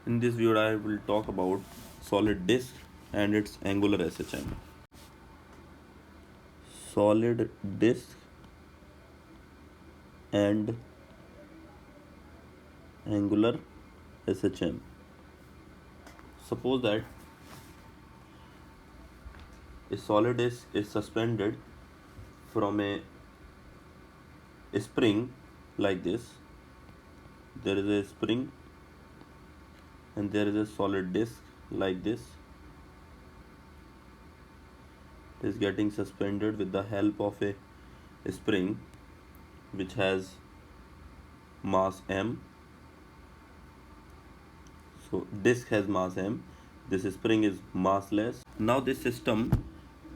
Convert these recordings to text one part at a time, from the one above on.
In this video I will talk about solid disk and its angular SHM. Solid disk and angular SHM. Suppose that a solid disk is suspended from a spring like this. There is a spring and there is a solid disk like this. It is getting suspended with the help of a spring which has mass m. So disk has mass m, this spring is massless. Now this system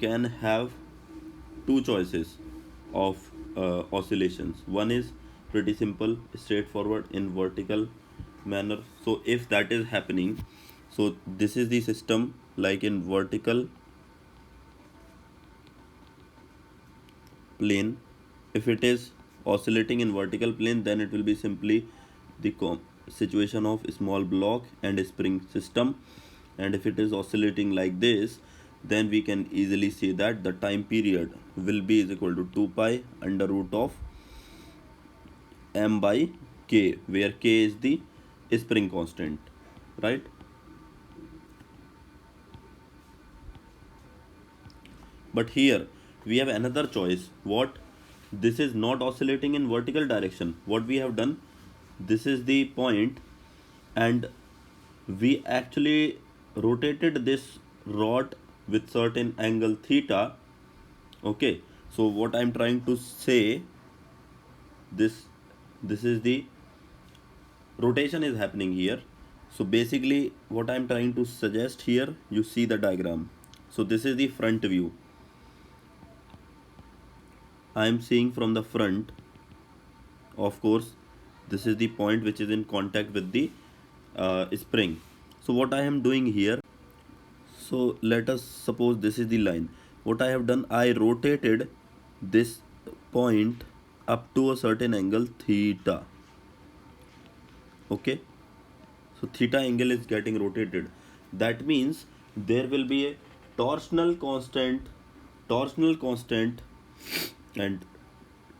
can have two choices of oscillations. One is pretty simple, straightforward in vertical manner. So if that is happening, so this is the system like in vertical plane. If it is oscillating in vertical plane, then it will be simply the situation of small block and spring system. And if it is oscillating like this, then we can easily see that the time period will be is equal to 2 pi under root of m by k, where k is the spring constant, right? But here we have another choice. What? This is not oscillating in vertical direction. What we have done, this is the point, and we actually rotated this rod with certain angle theta. Okay, so what I'm trying to say, this is the rotation is happening here. So basically what I'm trying to suggest here, you see the diagram. So this is the front view. I am seeing from the front. Of course, this is the point which is in contact with the spring. So what I am doing here, so let us suppose this is the line. What I have done, I rotated this point up to a certain angle theta. Okay, so theta angle is getting rotated. That means there will be a torsional constant and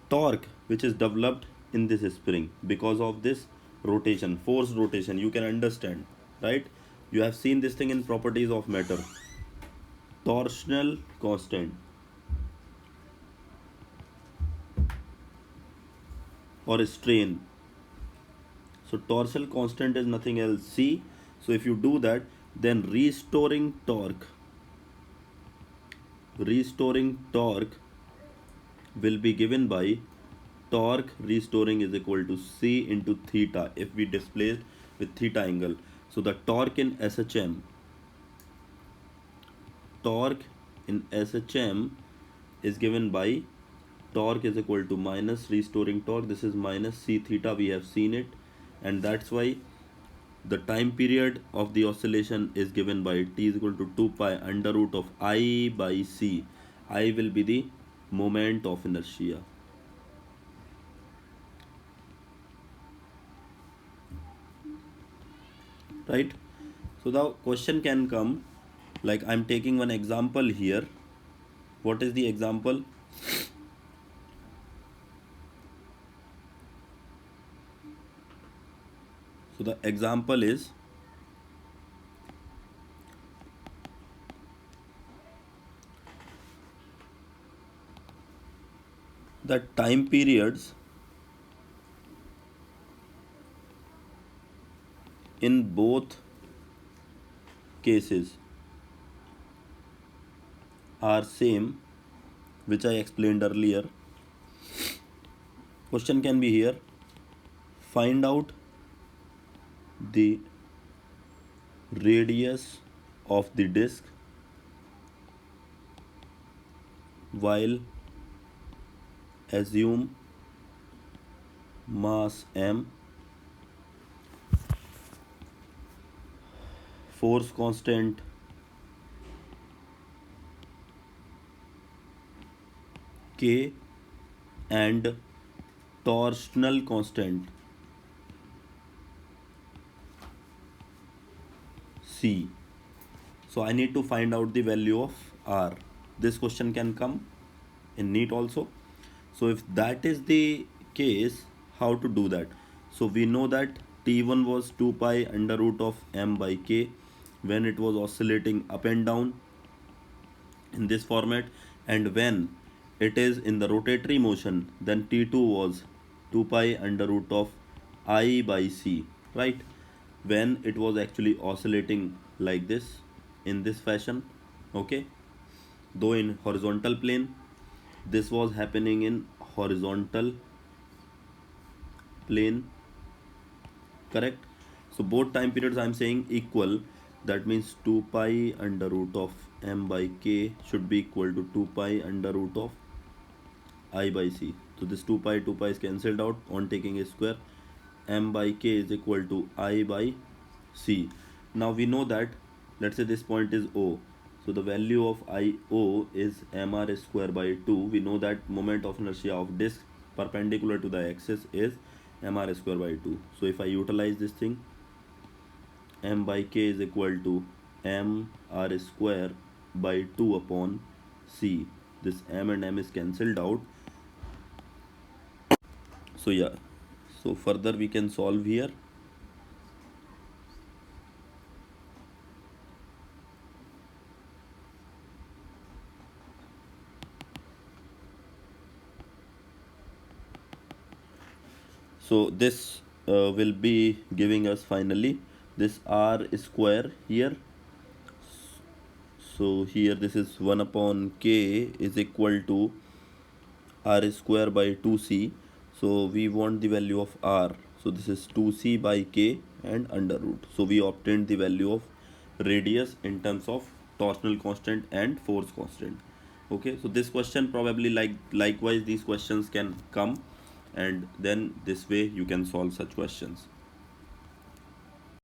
torque which is developed in this spring because of this rotation, forced rotation. You can understand, right? You have seen this thing in properties of matter. Torsional constant or strain. So torsional constant is nothing else, C. So if you do that, then restoring torque will be given by torque restoring is equal to C into theta if we displaced with theta angle. So the torque in SHM is given by torque is equal to minus restoring torque. This is minus C theta, we have seen it, and that's why the time period of the oscillation is given by t is equal to 2 pi under root of I by C. I will be the moment of inertia. Right? So the question can come, like I'm taking one example here. What is the example? So the example is the time periods in both cases are same, which I explained earlier. Question can be here, find out the radius of the disk while assume mass m, force constant k, and torsional constant C. So I need to find out the value of R. This question can come in NEET also. So if that is the case, how to do that? So we know that T1 was 2 pi under root of m by k when it was oscillating up and down in this format, and when it is in the rotatory motion, then T2 was 2 pi under root of I by c, right? When it was actually oscillating like this, in this fashion, okay, though in horizontal plane, this was happening in horizontal plane, correct? So both time periods I'm saying equal, that means 2 pi under root of m by k should be equal to 2 pi under root of I by c. So this 2 pi is cancelled out on taking a square. M by k is equal to I by c. Now we know that, let's say this point is O. So the value of IO is mr square by 2. We know that moment of inertia of disk perpendicular to the axis is mr square by 2. So if I utilize this thing, m by k is equal to mr square by 2 upon c. This m and m is cancelled out. So yeah, so further we can solve here. So this will be giving us finally this r square here. So here this is 1 upon k is equal to r square by 2c. So we want the value of r. So this is 2c by k and under root. So we obtained the value of radius in terms of torsional constant and force constant. Okay, so this question probably likewise these questions can come, and then this way you can solve such questions.